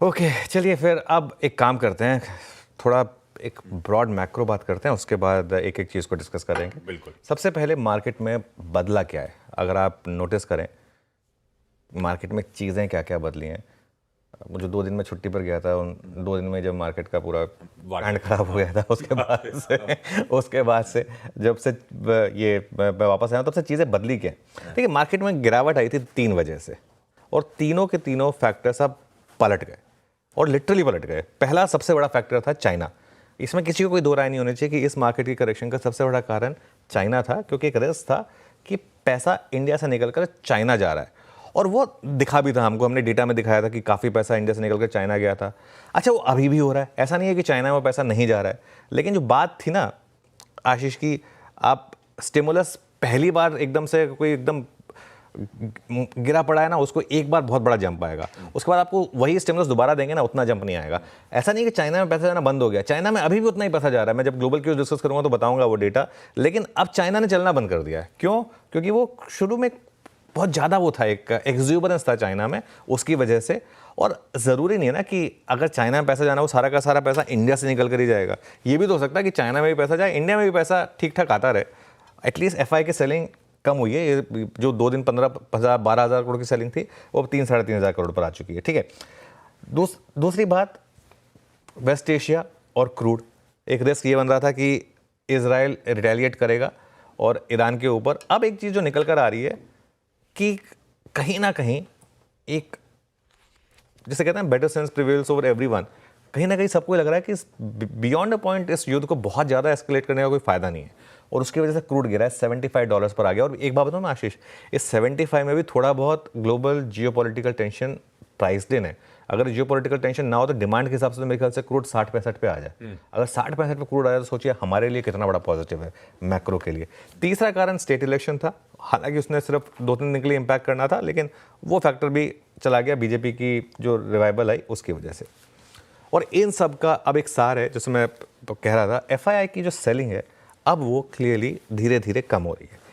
Okay चलिए फिर अब एक काम करते हैं, थोड़ा एक ब्रॉड मैक्रो बात करते हैं, उसके बाद एक एक चीज़ को डिस्कस करेंगे। बिल्कुल। सबसे पहले मार्केट में बदला क्या है, अगर आप नोटिस करें मार्केट में चीज़ें क्या क्या बदली हैं। मुझे 2 दिन में छुट्टी पर गया था, उन 2 दिन में जब मार्केट का पूरा एंड खराब हो गया था, उसके बाद से जब से ये मैं वापस आया तब से चीज़ें बदली क्या। देखिए मार्केट में गिरावट आई थी 3 वजह से, और तीनों के तीनों फैक्टर्स अब पलट गए, और लिटरली पलट गए। पहला सबसे बड़ा फैक्टर था चाइना। इसमें किसी को कोई दो राय नहीं होनी चाहिए कि इस मार्केट की करेक्शन का सबसे बड़ा कारण चाइना था, क्योंकि एक रिस्क था कि पैसा इंडिया से निकलकर चाइना जा रहा है, और वो दिखा भी था हमको, हमने डेटा में दिखाया था कि काफ़ी पैसा इंडिया से निकलकर चाइना गया था। अच्छा, वो अभी भी हो रहा है, ऐसा नहीं है कि चाइना में पैसा नहीं जा रहा है, लेकिन जो बात थी ना आशीष की, आप स्टिमुलस पहली बार एकदम से कोई एकदम गिरा पड़ा है ना, उसको एक बार बहुत बड़ा जंप आएगा, उसके बाद आपको वही स्टिमुलस दोबारा देंगे ना, उतना जंप नहीं आएगा। ऐसा नहीं कि चाइना में पैसा जाना बंद हो गया, चाइना में अभी भी उतना ही पैसा जा रहा है। मैं जब ग्लोबल क्यूज डिस्कस करूंगा तो बताऊंगा वो डेटा, लेकिन अब चाइना ने चलना बंद कर दिया है। क्यों? क्योंकि वो शुरू में बहुत ज़्यादा वो था, एक एक्सुबरेंस था चाइना में, उसकी वजह से। और ज़रूरी नहीं है ना कि अगर चाइना में पैसा जाना वो सारा का सारा पैसा इंडिया से निकल कर ही जाएगा। ये भी तो हो सकता है कि चाइना में भी पैसा जाए, इंडिया में भी पैसा ठीक ठाक आता रहे। एटलीस्ट एफआई की सेलिंग कम हुई है, ये जो 2 दिन 12,000 करोड़ की सेलिंग थी वो अब 3-3.5 करोड़ पर आ चुकी है। ठीक है, दूसरी बात, वेस्ट एशिया और क्रूड, एक रिस्क ये बन रहा था कि इजराइल रिटेलिएट करेगा और ईरान के ऊपर। अब एक चीज़ जो निकल कर आ रही है कि कहीं ना कहीं एक, जिसे कहते हैं better sense prevails over everyone, कहीं ना कहीं सबको लग रहा है कि बियॉन्ड अ पॉइंट इस युद्ध को बहुत ज़्यादा एस्केलेट करने का कोई फायदा नहीं है, और उसकी वजह से क्रूड गिरा है, $75 पर आ गया। और एक बात बताऊँ ना आशीष, इस 75 में भी थोड़ा बहुत ग्लोबल जियोपॉलिटिकल टेंशन प्राइस्ड इन है। अगर जियोपॉलिटिकल टेंशन ना हो तो डिमांड के हिसाब से तो मेरे ख्याल से क्रूड 60-65 पे आ जाए। अगर 60-65 पे क्रूड आया तो सोचिए हमारे लिए कितना बड़ा पॉजिटिव है, मैक्रो के लिए। तीसरा कारण स्टेट इलेक्शन था, हालांकि उसने सिर्फ 2-3 दिन के लिए इम्पैक्ट करना था, लेकिन वो फैक्टर भी चला गया बीजेपी की जो रिवाइवल आई उसकी वजह से। और इन सब का अब एक सार है, जैसे मैं तो कह रहा था, एफआईआई की जो सेलिंग है अब वो क्लियरली धीरे धीरे कम हो रही है।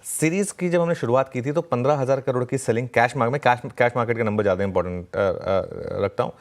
सीरीज की जब हमने शुरुआत की थी तो 15,000 करोड़ की सेलिंग कैश मार्केट के नंबर ज़्यादा इंपॉर्टेंट रखता हूँ,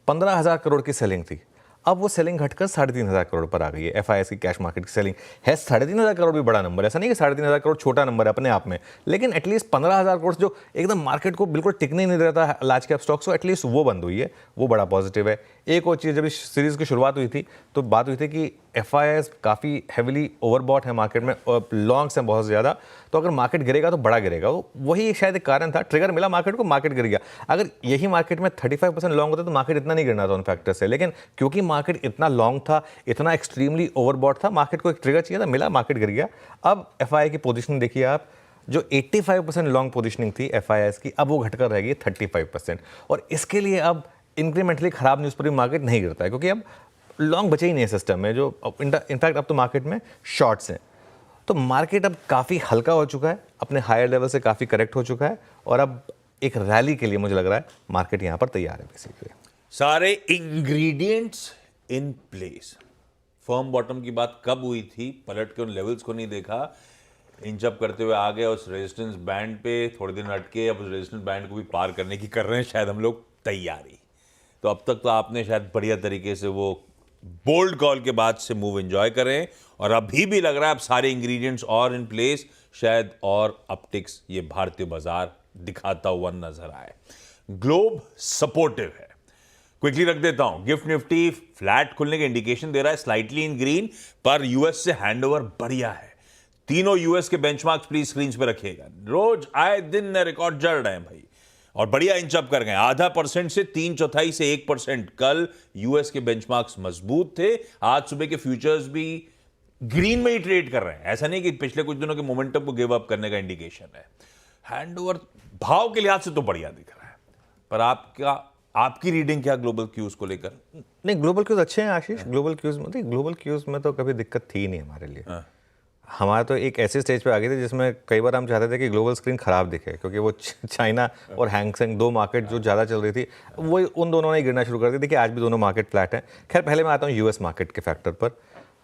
15,000 करोड़ की सेलिंग थी। अब वो सेलिंग घटकर 3,500 करोड़ पर आ गई है। एफआईआई की कैश मार्केट की सेलिंग है 3,500 करोड़ भी बड़ा नंबर, ऐसा नहीं कि 3,500 करोड़ छोटा नंबर है अपने आप में, लेकिन एटलीस्ट 15,000 करोड़ जो एकदम मार्केट को बिल्कुल टिकने नहीं देता है लार्ज कैप स्टॉक्स को, एटलीस्ट वो बंद हुई है, वो बड़ा पॉजिटिव है। एक और चीज़, जब इस सीरीज़ की शुरुआत हुई थी तो बात हुई थी कि एफआईआई काफ़ी हेविली ओवरबॉट है मार्केट में, लॉन्ग्स हैं बहुत ज़्यादा, तो अगर मार्केट गिरेगा तो बड़ा गिरेगा। वही शायद एक कारण था, ट्रिगर मिला मार्केट को, मार्केट गिर गया। अगर यही मार्केट में 35% लॉन्ग होता तो मार्केट इतना नहीं गिरना था उन फैक्टर से, लेकिन क्योंकि मार्केट इतना लॉन्ग था, इतना एक्सट्रीमली ओवरबॉट था, मार्केट को एक ट्रिगर चाहिए था, मिला, मार्केट गिर गया। अब एफआईआई की पोजीशन देखिए आप, जो 85% लॉन्ग पोजीशनिंग थी एफआईआई की, अब वो घटकर रहेगी 35%। और इसके लिए अब इंक्रीमेंटली खराब न्यूज़ पर भी मार्केट नहीं गिरता है, क्योंकि अब लॉन्ग बचे ही नहीं है सिस्टम में, जो इनफैक्ट अब तो मार्केट में शॉर्ट्स हैं। तो मार्केट अब काफ़ी हल्का हो चुका है, अपने हायर लेवल से काफ़ी करेक्ट हो चुका है, और अब एक रैली के लिए मुझे लग रहा है मार्केट यहाँ पर तैयार है बेसिकली। सारे ingredients in place. Firm bottom की बात कब हुई थी, पलट के उन लेवल्स को नहीं देखा, इंच अप करते हुए आ गए उस रेजिस्टेंस बैंड पे, थोड़े दिन अटके, अब उस रेजिस्टेंस बैंड को भी पार करने की कर रहे हैं शायद हम लोग तैयारी। तो अब तक तो आपने शायद बढ़िया तरीके से वो बोल्ड कॉल के बाद से मूव एंजॉय करें, और अभी भी लग रहा है अब सारे इंग्रेडिएंट्स और इन प्लेस, शायद और अपटिक्स ये भारतीय बाजार दिखाता हुआ नजर आए। ग्लोब सपोर्टिव है, क्विकली रख देता हूं, गिफ्ट निफ्टी फ्लैट खुलने के इंडिकेशन दे रहा है, स्लाइटली इन ग्रीन, पर यूएस से हैंडओवर बढ़िया है। तीनों यूएस के बेंचमार्क्स प्लीज स्क्रीन पे रखिएगा, रोज आए दिन नए रिकॉर्ड जड़ रहे हैं भाई, और बढ़िया इंच अप कर गए, 0.5% से 3/4 से 1%। कल यूएस के बेंचमार्क्स मजबूत थे, आज सुबह के फ्यूचर्स भी ग्रीन में ही ट्रेड कर रहे हैं, ऐसा नहीं कि पिछले कुछ दिनों के मोमेंटम को गिव अप करने का इंडिकेशन है। हैंडओवर भाव के लिहाज से तो बढ़िया दिख रहा है, पर आपकी रीडिंग क्या ग्लोबल क्यूज को लेकर? नहीं, ग्लोबल क्यूज अच्छे हैं आशीष, ग्लोबल क्यूज में तो कभी दिक्कत थी नहीं हमारे लिए। हमारा तो एक ऐसे स्टेज पे आ गए थे जिसमें कई बार हम चाहते थे कि ग्लोबल स्क्रीन खराब दिखे, क्योंकि वो चाइना और हैंगसेंग 2 मार्केट जो ज़्यादा चल रही थी, वो उन दोनों ने गिरना शुरू कर दी। देखिए आज भी दोनों मार्केट फ्लैट हैं। खैर पहले मैं आता हूँ यूएस मार्केट के फैक्टर पर।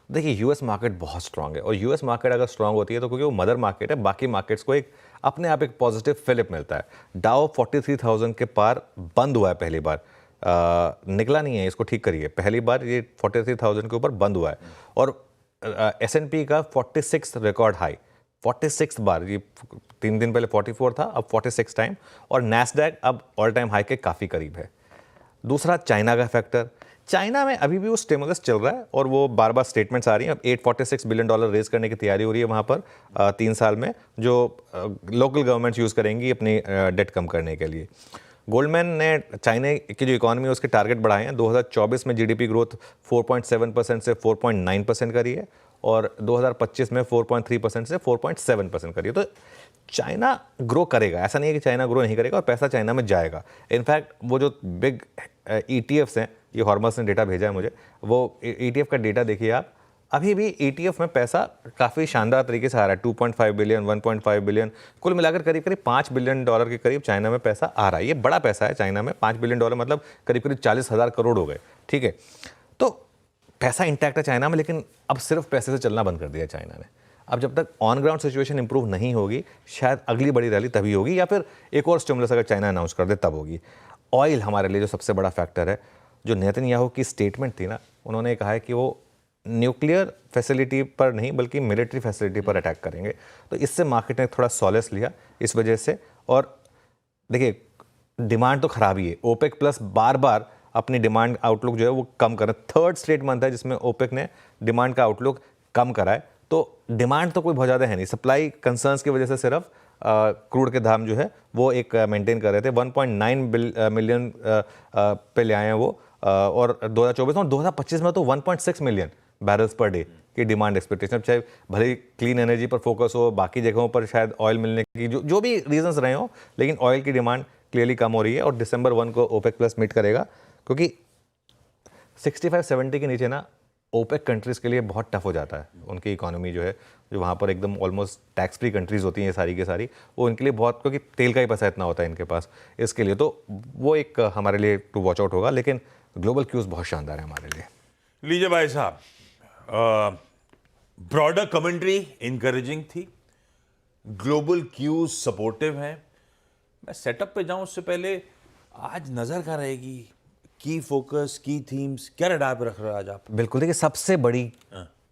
देखिए यूएस मार्केट बहुत स्ट्रांग है, और यूएस मार्केट अगर स्ट्रांग होती है तो क्योंकि वो मदर मार्केट है, बाकी मार्केट्स को एक अपने आप एक पॉजिटिव फिलिप मिलता है। डाउ 43,000 के पार बंद हुआ है पहली बार, निकला नहीं है, इसको ठीक करिए। पहली बार ये 43,000 के ऊपर बंद हुआ है और S&P का 46 रिकॉर्ड हाई, 46 बार, ये 3 दिन पहले 44 था, अब 46 टाइम, और नैस्डैक अब ऑल टाइम हाई के काफ़ी करीब है। दूसरा चाइना का फैक्टर, चाइना में अभी भी वो स्टिमुलस चल रहा है और वो बार बार स्टेटमेंट्स आ रही हैं। अब $846 बिलियन रेज करने की तैयारी हो रही है वहाँ पर 3 साल में, जो लोकल गवर्नमेंट्स यूज़ करेंगी अपनी डेट कम करने के लिए। गोल्डमैन ने चाइना की जो इकॉनमी है उसके टारगेट बढ़ाए हैं। 2024 में जीडीपी ग्रोथ 4.7% से 4.9% करी है और 2025 में 4.3% से 4.7% करी है। तो चाइना ग्रो करेगा, ऐसा नहीं है कि चाइना ग्रो नहीं करेगा, और पैसा चाइना में जाएगा। इनफैक्ट वो जो बिग ETFs हैं, ये हॉर्मस ने डेटा भेजा है मुझे, वो ETF का डेटा देखिए आप, अभी भी ETF में पैसा काफ़ी शानदार तरीके से आ रहा है। 2.5 बिलियन, 1.5 बिलियन, कुल मिलाकर करीब करीब $5 बिलियन के करीब चाइना में पैसा आ रहा है। ये बड़ा पैसा है चाइना में, $5 बिलियन मतलब करीब करीब 40,000 करोड़ हो गए, ठीक है। तो पैसा इंटैक्ट है चाइना में, लेकिन अब सिर्फ पैसे से चलना बंद कर दिया चाइना ने। अब जब तक ऑन ग्राउंड सिचुएशन इंप्रूव नहीं होगी, शायद अगली बड़ी रैली तभी होगी, या फिर एक और स्टिमुलस अगर चाइना अनाउंस कर दे तब होगी। ऑयल हमारे लिए जो सबसे बड़ा फैक्टर है, जो नेतन्याहू की स्टेटमेंट थी ना, उन्होंने कहा है कि वो न्यूक्लियर फैसिलिटी पर नहीं बल्कि मिलिट्री फैसिलिटी पर अटैक करेंगे। तो इससे मार्केट ने थोड़ा सॉलेस लिया इस वजह से। और देखिए, डिमांड तो खराब ही है। ओपेक प्लस बार बार अपनी डिमांड आउटलुक जो है वो कम कर रहे हैं। थर्ड स्ट्रेट मंथ है जिसमें ओपेक ने डिमांड का आउटलुक कम करा है। तो डिमांड तो कोई बहुत ज़्यादा है नहीं, सप्लाई कंसर्न्स की वजह से सिर्फ क्रूड के दाम जो है वो एक मेंटेन कर रहे थे। 1.9 मिलियन पे ले आए हैं वो, और 2024 में और 2025 में तो 1.6 मिलियन बैरल्स पर डे की डिमांड एक्सपेक्टेशन। चाहे भले ही क्लीन एनर्जी पर फोकस हो, बाकी जगहों पर शायद ऑयल मिलने की जो भी रीजंस रहे हो, लेकिन ऑयल की डिमांड क्लियरली कम हो रही है। और दिसंबर 1 को ओपेक प्लस मीट करेगा, क्योंकि 65-70 के नीचे ना ओपेक कंट्रीज़ के लिए बहुत टफ हो जाता है। उनकी इकोनॉमी जो है, जो वहाँ पर एकदम ऑलमोस्ट टैक्स फ्री कंट्रीज़ होती हैं सारी की सारी, वो इनके लिए बहुत, क्योंकि तेल का ही पैसा इतना होता है इनके पास, इसके लिए तो वो एक हमारे लिए टू वॉच आउट होगा। लेकिन ग्लोबल क्यूज़ बहुत शानदार है हमारे लिए। लीजिए भाई साहब, ब्रॉडर कमेंट्री इनकरेजिंग थी, ग्लोबल क्यूज सपोर्टिव हैं। मैं सेटअप पे जाऊं उससे पहले, आज नजर क्या रहेगी, की फोकस, की थीम्स, क्या रडार पे रख रहे हो आज आप? बिल्कुल, देखिए सबसे बड़ी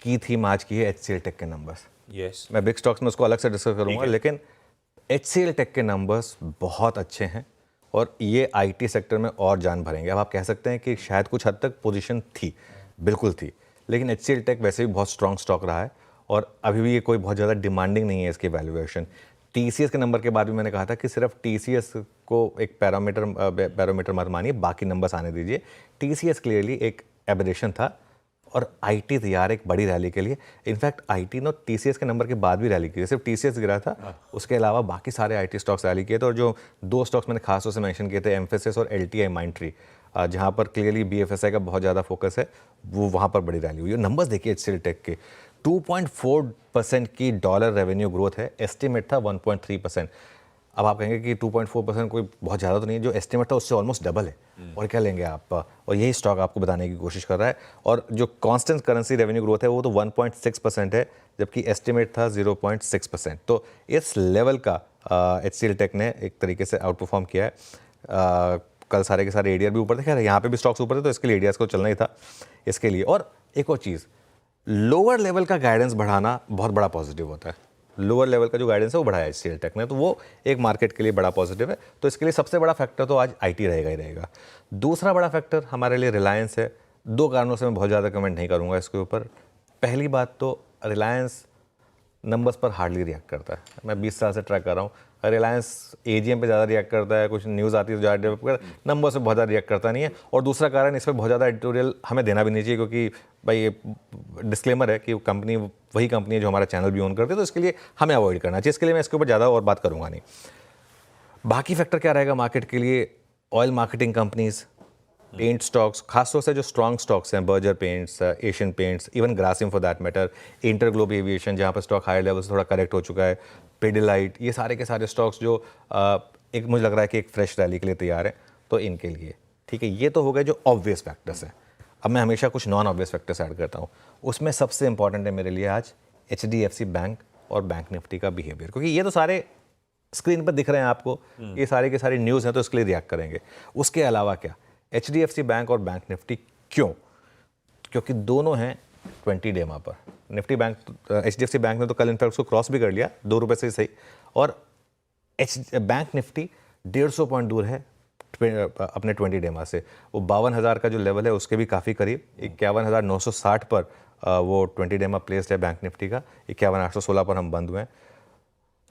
की थीम आज की है HCL टेक के नंबर्स। यस, मैं बिग स्टॉक्स में उसको अलग से डिस्कस करूंगा, लेकिन HCL टेक के नंबर्स बहुत अच्छे हैं और ये IT सेक्टर में और जान भरेंगे। अब आप कह सकते हैं कि शायद कुछ हद तक पोजीशन थी, बिल्कुल थी, लेकिन HCL टेक वैसे भी बहुत स्ट्रॉन्ग स्टॉक रहा है और अभी भी ये कोई बहुत ज़्यादा डिमांडिंग नहीं है इसकी वैल्यूएशन। TCS के नंबर के बाद भी मैंने कहा था कि सिर्फ TCS को एक पैरामीटर मत मानिए, बाकी नंबर्स आने दीजिए। TCS क्लियरली एक एबरेशन था और IT तैयार एक बड़ी रैली के लिए। इनफैक्ट IT ने TCS के नंबर के बाद भी रैली की, सिर्फ TCS गिरा था, उसके अलावा बाकी सारे IT स्टॉक्स रैली किए थे। और जो 2 स्टॉक्स मैंने खास तौर से मेंशन किए थे, एम्फेसिस और LTI माइंडट्री, जहाँ पर क्लियरली BFSI का बहुत ज़्यादा फोकस है, वो वहाँ पर बड़ी रैली हुई है। नंबर्स देखिए HCL टेक के, 2.4% की डॉलर रेवेन्यू ग्रोथ है, एस्टिमेट था 1.3%। अब आप कहेंगे कि 2.4% कोई बहुत ज़्यादा तो नहीं है, जो एस्टिमेट था उससे ऑलमोस्ट डबल है, और क्या लेंगे आप। और यही स्टॉक आपको बताने की कोशिश कर रहा है। और जो कांस्टेंट करेंसी रेवेन्यू ग्रोथ है वो तो 1.6% है, जबकि एस्टिमेट था 0.6%। तो इस लेवल का HCL टेक ने एक तरीके से आउट परफॉर्म किया है। कल सारे के सारे एडीआर भी ऊपर थे, यहाँ पे भी स्टॉक्स ऊपर थे, तो इसके लिए एडीआर को चलना ही था इसके लिए। और एक और चीज़, लोअर लेवल का गाइडेंस बढ़ाना बहुत बड़ा पॉजिटिव होता है। लोअर लेवल का जो गाइडेंस है वो बढ़ाया HCL टेक ने, तो वो एक मार्केट के लिए बड़ा पॉजिटिव है। तो इसके लिए सबसे बड़ा फैक्टर तो आज IT रहेगा ही रहेगा। दूसरा बड़ा फैक्टर हमारे लिए रिलायंस है। 2 कारणों से मैं बहुत ज़्यादा कमेंट नहीं करूँगा इसके ऊपर। पहली बात तो रिलायंस नंबर्स पर हार्डली रिएक्ट करता है। मैं 20 साल से ट्रैक कर रहा हूँ, रिलायंस AGM पे ज़्यादा रिएक्ट करता है, कुछ न्यूज़ आती है तो ज़्यादा नंबर से बहुत ज़्यादा रिएक्ट करता नहीं है। और दूसरा कारण, इस पर बहुत ज़्यादा एडिटोरियल हमें देना भी नहीं चाहिए, क्योंकि भाई ये डिस्क्लेमर है कि कंपनी वही कंपनी है जो हमारा चैनल भी ऑन करती है, तो इसके लिए हमें अवॉइड करना चाहिए। इसके लिए मैं इसके ऊपर ज़्यादा और बात करूँगा नहीं। बाकी फैक्टर क्या रहेगा मार्केट के लिए, oil marketing companies, paint stocks, खासतौर से जो स्ट्रॉन्ग स्टॉक्स हैं, Berger Paints, Asian Paints, even Grasim for that matter, InterGlobe Aviation जहाँ पर स्टॉक हायर लेवल से थोड़ा करेक्ट हो चुका है, पिडिलाइट, ये सारे के सारे स्टॉक्स जो एक मुझे लग रहा है कि एक फ्रेश रैली के लिए तैयार है, तो इनके लिए ठीक है। ये तो हो गए जो ऑब्वियस फैक्टर्स हैं। अब मैं हमेशा कुछ नॉन ऑब्वियस फैक्टर्स ऐड करता हूँ। उसमें सबसे इंपॉर्टेंट है मेरे लिए आज HDFC बैंक और बैंक निफ्टी का बिहेवियर, क्योंकि ये तो सारे स्क्रीन पर दिख रहे हैं आपको, ये सारे के सारे न्यूज़ हैं, तो इसके लिए रिएक्ट करेंगे। उसके अलावा क्या, HDFC बैंक और बैंक निफ्टी क्यों? क्योंकि दोनों हैं 20 डे EMA पर। निफ्टी बैंक HDFC बैंक ने तो कल इनफैक्ट उसको क्रॉस भी कर लिया, ₹2 से ही सही, और बैंक निफ्टी 150 पॉइंट दूर है अपने 20 डे EMA से। वो 52,000 का जो लेवल है उसके भी काफ़ी करीब, 51,960 पर वो 20 डे EMA प्लेस्ड है बैंक निफ्टी का, 51,816 पर हम बंद हुए हैं।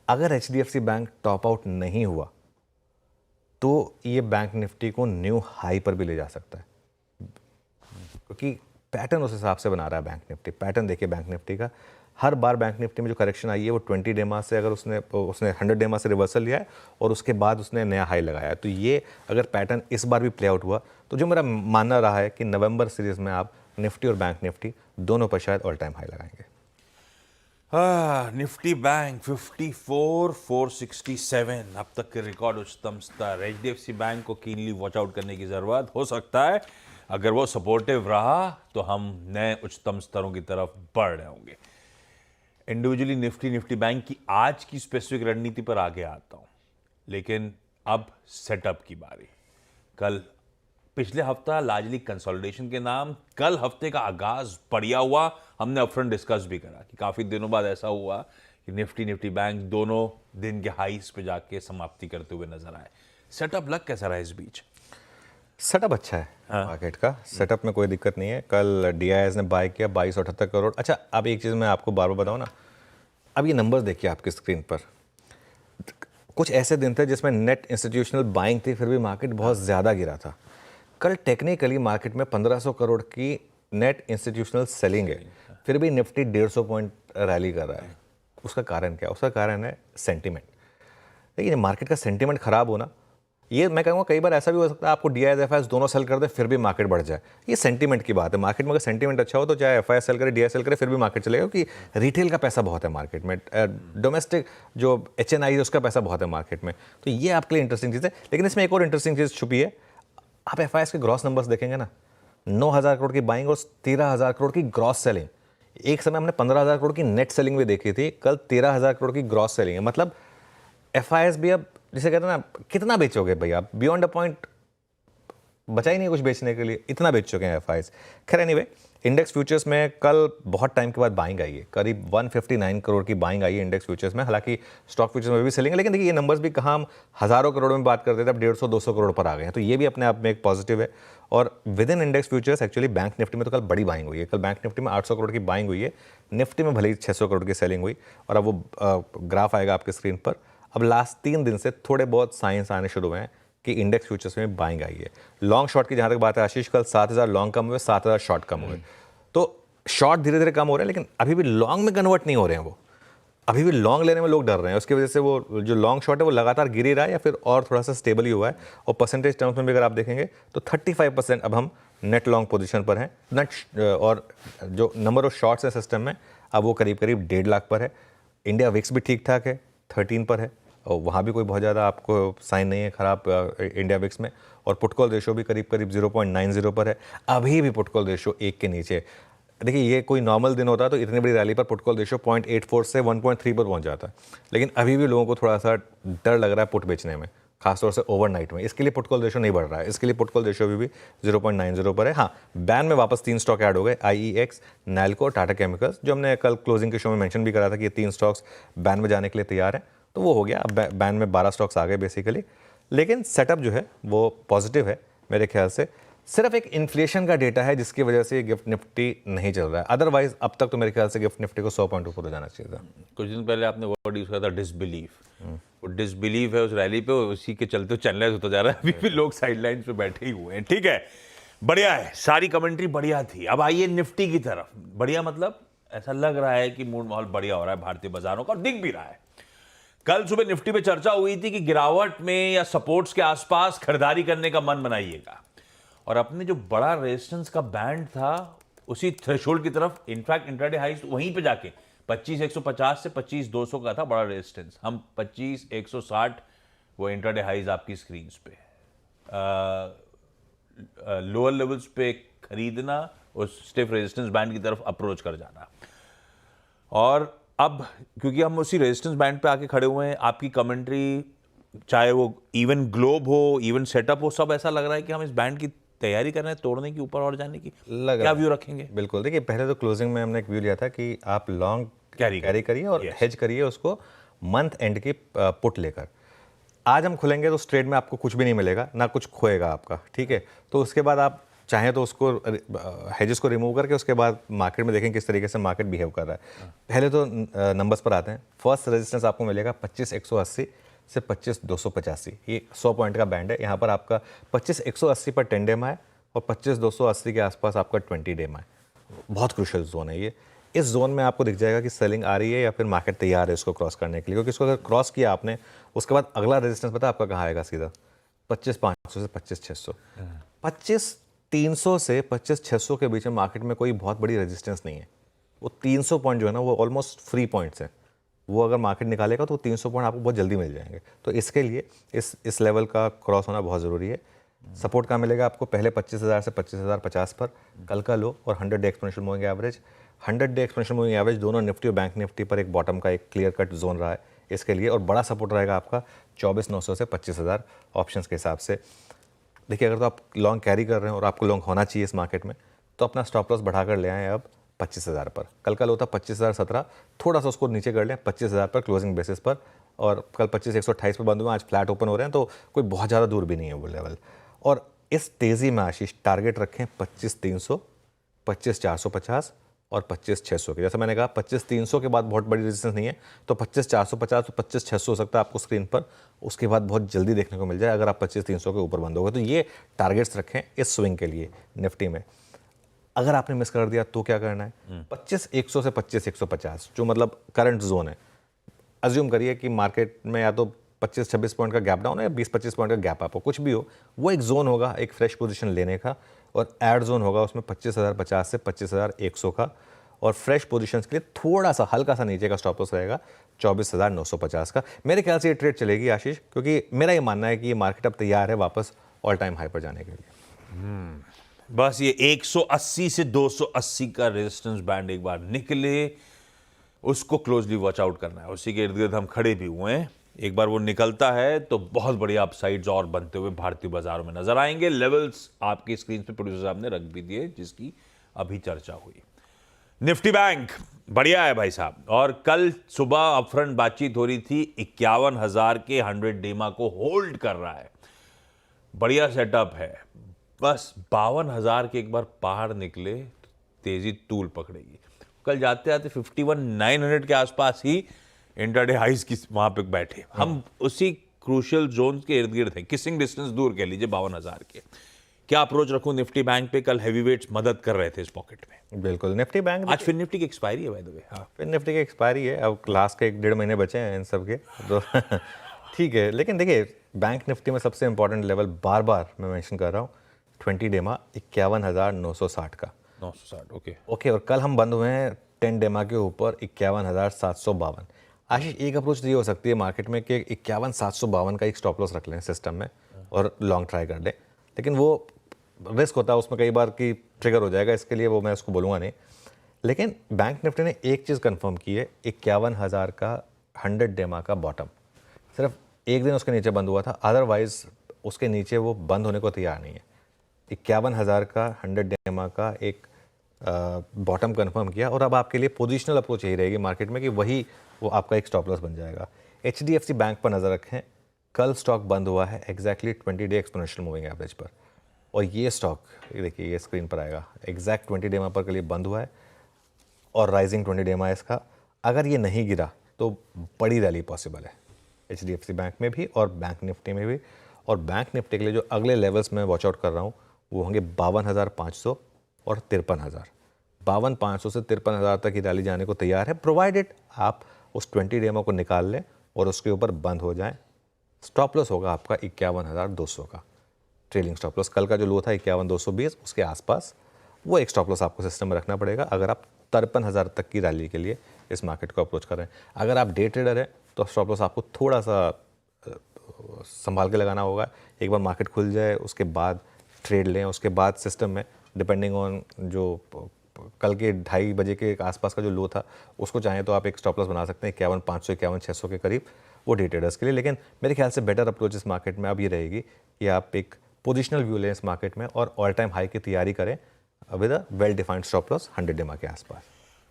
अगर HDFC बैंक टॉप आउट नहीं हुआ तो ये बैंक निफ्टी को न्यू हाई पर भी ले जा सकता है, क्योंकि पैटर्न उस हिसाब से बना रहा है बैंक निफ्टी। पैटर्न देखिए बैंक निफ्टी का, हर बार बैंक निफ्टी में जो करेक्शन आई है वो 20 डे EMA से, अगर उसने 100 डे EMA से रिवर्सल लिया है और उसके बाद उसने नया हाई लगाया है, तो ये अगर पैटर्न इस बार भी प्ले आउट हुआ तो जो मेरा मानना रहा है कि नवंबर सीरीज में आप निफ्टी और बैंक निफ्टी दोनों पर शायद ऑल टाइम हाई लगाएंगे। निफ्टी बैंक 54,467 अब तक के रिकॉर्ड उच्चतम स्तर। HDFC बैंक को कीनली वॉच आउट करने की जरूरत हो सकता है, अगर वो सपोर्टिव रहा तो हम नए उच्चतम स्तरों की तरफ बढ़ रहे होंगे। इंडिविजुअली निफ्टी बैंक की आज की स्पेसिफिक रणनीति पर आगे आता हूं, लेकिन अब सेटअप की बारी। कल पिछले हफ्ता लार्जली कंसोलिडेशन के नाम, कल हफ्ते का आगाज बढ़िया हुआ। हमने अपफ्रंट डिस्कस भी करा कि काफी दिनों बाद ऐसा हुआ कि निफ्टी बैंक दोनों दिन के हाईस पे जाके समाप्ति करते हुए नजर आए। सेटअप लग कैसा रहा इस बीच? सेटअप अच्छा है मार्केट का, सेटअप में कोई दिक्कत नहीं है। कल DIIs ने बाय किया 2278 करोड़। अच्छा, अब एक चीज़ मैं आपको बार बार बताऊँ ना, अब ये नंबर्स देखिए आपकी स्क्रीन पर। कुछ ऐसे दिन थे जिसमें नेट इंस्टीट्यूशनल बाइंग थी, फिर भी मार्केट बहुत ज़्यादा गिरा था। कल टेक्निकली मार्केट में 1500 करोड़ की नेट इंस्टीट्यूशनल सेलिंग है, फिर भी निफ्टी 150 पॉइंट रैली कर रहा है। उसका कारण क्या? उसका कारण है सेंटीमेंट। देखिए, मार्केट का सेंटीमेंट खराब होना, ये मैं कहूँगा कई बार ऐसा भी हो सकता है आपको DIIs FIIs दोनों सेल कर दे फिर भी मार्केट बढ़ जाए। ये सेंटीमेंट की बात है। मार्केट में अगर सेंटीमेंट अच्छा हो तो चाहे FII सेल करे, DII सेल करे, फिर भी मार्केट चलेगा, क्योंकि रिटेल का पैसा बहुत है मार्केट में, डोमेस्टिक जो HNI है उसका पैसा बहुत है मार्केट में। तो ये आपके लिए इंटरेस्टिंग चीज़ है। लेकिन इसमें एक और इंटरेस्टिंग चीज़ छुपी है। आप FIIs के ग्रॉस नंबर्स देखेंगे ना, 9,000 करोड़ की बाइंग और 13,000 करोड़ की ग्रॉस सेलिंग। एक समय हमने 15,000 करोड़ की नेट सेलिंग भी देखी थी, कल 13,000 करोड़ की ग्रॉस सेलिंग है। मतलब FIIs भी अब, जिसे कहते हैं ना, कितना बेचोगे भैया, बियॉन्ड अ पॉइंट बचा ही नहीं कुछ बेचने के लिए, इतना बेच चुके हैं FIIs। खैर एनीवे, इंडेक्स फ्यूचर्स में कल बहुत टाइम के बाद बाइंग आई है, करीब 159 करोड़ की बाइंग आई है इंडेक्स फ्यूचर्स में। हालांकि स्टॉक फ्यूचर्स में भी सेलिंग है, लेकिन देखिए ये नंबर्स भी कहाँ हम हज़ारों करोड़ में बात करते थे, अब 150-200 करोड़ पर आ गए हैं, तो ये भी अपने आप में एक पॉजिटिव है। और with in index futures actually bank Nifty में तो कल बड़ी बाइंग हुई है। कल बैंक निफ्टी में 800 करोड़ की बाइंग हुई है, निफ्टी में भले ही 600 करोड़ की सेलिंग हुई। और अब वो ग्राफ आएगा आपकी स्क्रीन पर। अब लास्ट 3 दिन से थोड़े बहुत साइंस आने शुरू हुए हैं कि इंडेक्स फ्यूचर्स में बाइंग आई है। लॉन्ग शॉर्ट की जहाँ तक बात है आशीष, कल 7,000 लॉन्ग कम हुए, 7,000 शॉर्ट कम हुए। तो शॉर्ट धीरे धीरे कम हो रहे हैं, लेकिन अभी भी लॉन्ग में कन्वर्ट नहीं हो रहे हैं। वो अभी भी लॉन्ग लेने में लोग डर रहे हैं। उसकी वजह से वो जो लॉन्ग शॉर्ट है वो लगातार गिर ही रहा है या फिर और थोड़ा सा स्टेबल ही हुआ है। और परसेंटेज टर्म्स में भी अगर आप देखेंगे तो 35% अब हम नेट लॉन्ग पोजीशन पर हैं। नेट और जो नंबर ऑफ शॉर्ट्स है सिस्टम में, अब वो करीब करीब 1.5 लाख पर है। इंडिया विक्स भी ठीक ठाक है, 13 पर है, और वहाँ भी कोई बहुत ज़्यादा आपको साइन नहीं है ख़राब इंडिया विक्स में। और पुट कॉल रेशो भी करीब करीब 0.90 पर है। अभी भी पुट कॉल रेशो 1 के नीचे। देखिए, ये कोई नॉर्मल दिन होता तो इतनी बड़ी रैली पर पुट कॉल रेशो 0.84 से 1.3 पर पहुंच जाता है, लेकिन अभी भी लोगों को थोड़ा सा डर लग रहा है पुट बेचने में, खासतौर से ओवरनाइट में। इसके लिए पुट कॉल रेशो नहीं बढ़ रहा है, इसके लिए पुट कॉल रेशो भी 0.90 पर है। हाँ, बैन में वापस 3 स्टॉक ऐड हो गए, IEX, नैल्को, टाटा केमिकल्स, जो हमने कल क्लोजिंग के शो में मेंशन भी करा था कि ये 3 स्टॉक्स बैन में जाने के लिए तैयार हैं। तो वो हो गया, अब बैन में 12 स्टॉक्स आ गए बेसिकली। लेकिन सेटअप जो है वो पॉजिटिव है मेरे ख्याल से। सिर्फ एक इन्फ्लेशन का डेटा है जिसकी वजह से गिफ्ट निफ्टी नहीं चल रहा है। अदरवाइज अब तक तो मेरे ख्याल से गिफ्ट निफ्टी को 100 पॉइंट ऊपर हो जाना चाहिए था। कुछ दिन पहले आपने वर्ड यूज किया था डिसबिलीफ। वो डिसबिलीफ है उस रैली पे, उसी के चलते चैनलाइज होता जा रहा है। अभी भी लोग साइडलाइंस पे बैठे ही हुए हैं। ठीक है, बढ़िया है, सारी कमेंट्री बढ़िया थी। अब आइए निफ्टी की तरफ। बढ़िया मतलब ऐसा लग रहा है कि मूड माहौल बढ़िया हो रहा है भारतीय बाजारों का, और दिख भी रहा है। कल सुबह निफ्टी पे चर्चा हुई थी कि गिरावट में या सपोर्ट्स के आसपास खरीदारी करने का मन बनाइएगा, और अपने जो बड़ा रेजिस्टेंस का बैंड था उसी थ्रेशोल्ड की तरफ, इनफैक्ट इंट्राडे हाइज वहीं पे जाके 25,150 से 25,200 का था बड़ा रेजिस्टेंस। हम 25,160 वो इंट्राडे हाइज आपकी स्क्रीन पे। लोअर लेवल्स पे खरीदना, उस स्टिफ रेजिस्टेंस बैंड की तरफ अप्रोच कर जाना। और अब क्योंकि हम उसी रेजिस्टेंस बैंड पे आके खड़े हुए हैं, आपकी कमेंट्री चाहे वो इवन ग्लोब हो, इवन सेटअप हो, सब ऐसा लग रहा है कि हम इस बैंड की तैयारी कर रहे हैं तोड़ने की, ऊपर और जाने की? लग क्या व्यू रखेंगे? बिल्कुल, देखिए पहले तो क्लोजिंग में हमने एक व्यू लिया था कि आप लॉन्ग Carry कैरी करिए और हेज करिए उसको मंथ एंड की पुट लेकर। आज हम खुलेंगे तो ट्रेड में आपको कुछ भी नहीं मिलेगा, ना कुछ खोएगा आपका, ठीक है। तो उसके बाद आप चाहें तो उसको हेजेस को रिमूव करके उसके बाद मार्केट में देखें किस तरीके से मार्केट बिहेव कर रहा है। पहले तो नंबर्स पर आते हैं। फर्स्ट रेजिस्टेंस आपको मिलेगा 25,180 से 25,285, ये 100 पॉइंट का बैंड है। यहाँ पर आपका 25,180 पर 10 डे है और 25,280 के आसपास आपका 20 डे है। बहुत क्रूशियल जोन है ये। इस जोन में आपको दिख जाएगा कि सेलिंग आ रही है या फिर मार्केट तैयार है इसको क्रॉस करने के लिए, क्योंकि इसको अगर क्रॉस किया आपने उसके बाद अगला रेजिस्टेंस पता है आपका कहाँ आएगा? सीधा 25,500 से 25,600। 25,300 से 25,600 के बीच में मार्केट में कोई बहुत बड़ी रेजिस्टेंस नहीं है। वो 300 पॉइंट जो है ना वो ऑलमोस्ट फ्री पॉइंट्स हैं। वो अगर मार्केट निकालेगा तो 300 पॉइंट आपको बहुत जल्दी मिल जाएंगे। तो इसके लिए इस लेवल का क्रॉस होना बहुत ज़रूरी है। सपोर्ट कहाँ मिलेगा आपको? पहले 25,000 से 25,050 पर कल का लो, और 100 day exponential moving average. 100 day exponential moving average दोनों निफ्टी और बैंक निफ्टी पर एक बॉटम का एक क्लियर कट जोन रहा है इसके लिए। और बड़ा सपोर्ट रहेगा आपका 24,900 से 25,000 ऑप्शंस के हिसाब से। देखिए अगर तो आप लॉन्ग कैरी कर रहे हैं और आपको लॉन्ग होना चाहिए इस मार्केट में, तो अपना स्टॉप लॉस बढ़ाकर ले आएँ अब 25,000 पर। कल का लो था 25,017, थोड़ा सा उसको नीचे कर लें 25,000 पर क्लोजिंग बेसिस पर। और कल 25,128 पर बंद हुआ, आज फ्लैट ओपन हो रहे हैं, तो कोई बहुत ज़्यादा दूर भी नहीं है वो लेवल। और इस तेज़ी में आशीष टारगेट रखें 25,300, 25,450 और 25,600 के। जैसे मैंने कहा 25,300 के बाद बहुत बड़ी रेजिस्टेंस नहीं है, तो 25,450 तो 25,600 हो सकता है आपको स्क्रीन पर। उसके बाद बहुत जल्दी देखने को मिल जाए अगर आप 25,300 के ऊपर बंद हो गए। तो ये टारगेट्स रखें इस स्विंग के लिए निफ्टी में। अगर आपने मिस कर दिया तो क्या करना है? 25,100 से 25,150 जो मतलब करंट जोन है, अज्यूम करिए कि मार्केट में या तो 25-26 पॉइंट का गैप डाउन है या 20-25 पॉइंट का गैप अप हो, कुछ भी हो, वो एक जोन होगा एक फ्रेश पोजीशन लेने का। और एड जोन होगा उसमें 25,050 से 25,100 का। और फ्रेश पोजीशंस के लिए थोड़ा सा हल्का सा नीचे का स्टॉप लॉस रहेगा 24,950 का। मेरे ख्याल से ये ट्रेड चलेगी आशीष, क्योंकि मेरा ये मानना है कि ये मार्केट अब तैयार है वापस ऑल टाइम हाई पर जाने के लिए। बस ये 180 से 280 का रेजिस्टेंस बैंड एक बार निकले, उसको क्लोजली वॉच आउट करना है। उसी के इर्द गिर्द हम खड़े भी हुए हैं। एक बार वो निकलता है तो बहुत बढ़िया अपसाइड्स और बनते हुए भारतीय बाजारों में नजर आएंगे। लेवल्स आपकी स्क्रीन पे प्रोड्यूसर साहब ने रख भी दिए, जिसकी अभी चर्चा हुई। निफ्टी बैंक बढ़िया है भाई साहब, और कल सुबह अपफ्रंट बातचीत हो रही थी, 51,000 के 100 डेमा को होल्ड कर रहा है। बढ़िया सेटअप है। बस 52,000 के एक बार बाहर निकले तो तेजी तूल पकड़ेगी। कल जाते आते 51,900 के आसपास ही इंटरडे हाइज की वहां पे बैठे। हम उसी क्रूशियल जोन के इर्द गिर्द हैं, किसिंग डिस्टेंस दूर कह लीजिए 52,000 के। क्या अप्रोच रखूं निफ्टी बैंक पे? कल हैवीवेट्स मदद कर रहे थे इस पॉकेट में। बिल्कुल, निफ्टी बैंक आज फिर निफ्टी की एक्सपायरी है बाय द वे। हाँ, फिर निफ्टी की एक्सपायरी है, अब लास्ट के 1-1.5 महीने बचे हैं इन सब के, तो ठीक है। लेकिन देखिए बैंक निफ्टी में सबसे इंपॉर्टेंट लेवल बार बार मैं मेंशन कर रहा हूँ 20 डेमा 51,960 का। 960 ओके। और कल हम बंद हुए हैं 10 डेमा के ऊपर 51,752। आशीष एक अप्रोच तो ये हो सकती है मार्केट में कि 51,752 का एक स्टॉप लॉस रख लें सिस्टम में और लॉन्ग ट्राई कर लें, लेकिन वो रिस्क होता है उसमें कई बार कि ट्रिगर हो जाएगा, इसके लिए वो मैं उसको बोलूँगा नहीं। लेकिन बैंक निफ्टी ने एक चीज़ कंफर्म की है, 51,000 का 100 डेमा का बॉटम सिर्फ एक दिन उसके नीचे बंद हुआ था, अदरवाइज उसके नीचे वो बंद होने को तैयार नहीं है। 51,000 का 100 डेमा का एक बॉटम कंफर्म किया, और अब आपके लिए पोजिशनल अप्रोच यही रहेगी मार्केट में कि वही वो आपका एक स्टॉप लॉस बन जाएगा। HDFC बैंक पर नज़र रखें, कल स्टॉक बंद हुआ है exactly 20 day exponential moving average पर, और ये स्टॉक देखिए ये स्क्रीन पर आएगा एग्जैक्ट 20 डेमा पर कल बंद हुआ है और राइजिंग 20 डेमा इसका। अगर ये नहीं गिरा तो बड़ी रैली पॉसिबल है HDFC बैंक में भी और बैंक निफ्टी में भी। और बैंक निफ्टी के लिए जो अगले लेवल्स में वॉच आउट कर रहा हूँ वो होंगे 52,500 और 53,000। 52,500 से 53,000 तक की रैली जाने को तैयार है, प्रोवाइडेड आप उस 20 डेमो को निकाल लें और उसके ऊपर बंद हो जाएं। स्टॉप लॉस होगा आपका 51,200 का ट्रेलिंग स्टॉप लॉस। कल का जो लो था 51,220 उसके आसपास, वो एक स्टॉप लॉस आपको सिस्टम में रखना पड़ेगा अगर आप 53,000 तक की रैली के लिए इस मार्केट को अप्रोच कर रहे हैं। अगर आप डे ट्रेडर हैं तो स्टॉप लॉस आपको थोड़ा सा संभाल के लगाना होगा। एक बार मार्केट खुल जाए उसके बाद ट्रेड लें, उसके बाद सिस्टम में डिपेंडिंग ऑन जो कल के 2:30 बजे के आसपास का जो लो था उसको चाहें तो आप एक स्टॉप लॉस बना सकते हैं 51,500 51,600 के करीब, वो डे ट्रेडर्स के लिए। लेकिन मेरे ख्याल से बेटर अप्रोच इस मार्केट में अब ये रहेगी कि आप एक पोजिशनल व्यू लें इस मार्केट में और ऑल टाइम हाई की तैयारी करें with a well defined stop loss 100 EMA के आसपास।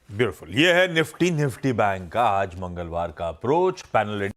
ब्यूटीफुल। ये है निफ्टी बैंक का आज मंगलवार का अप्रोच। पैनल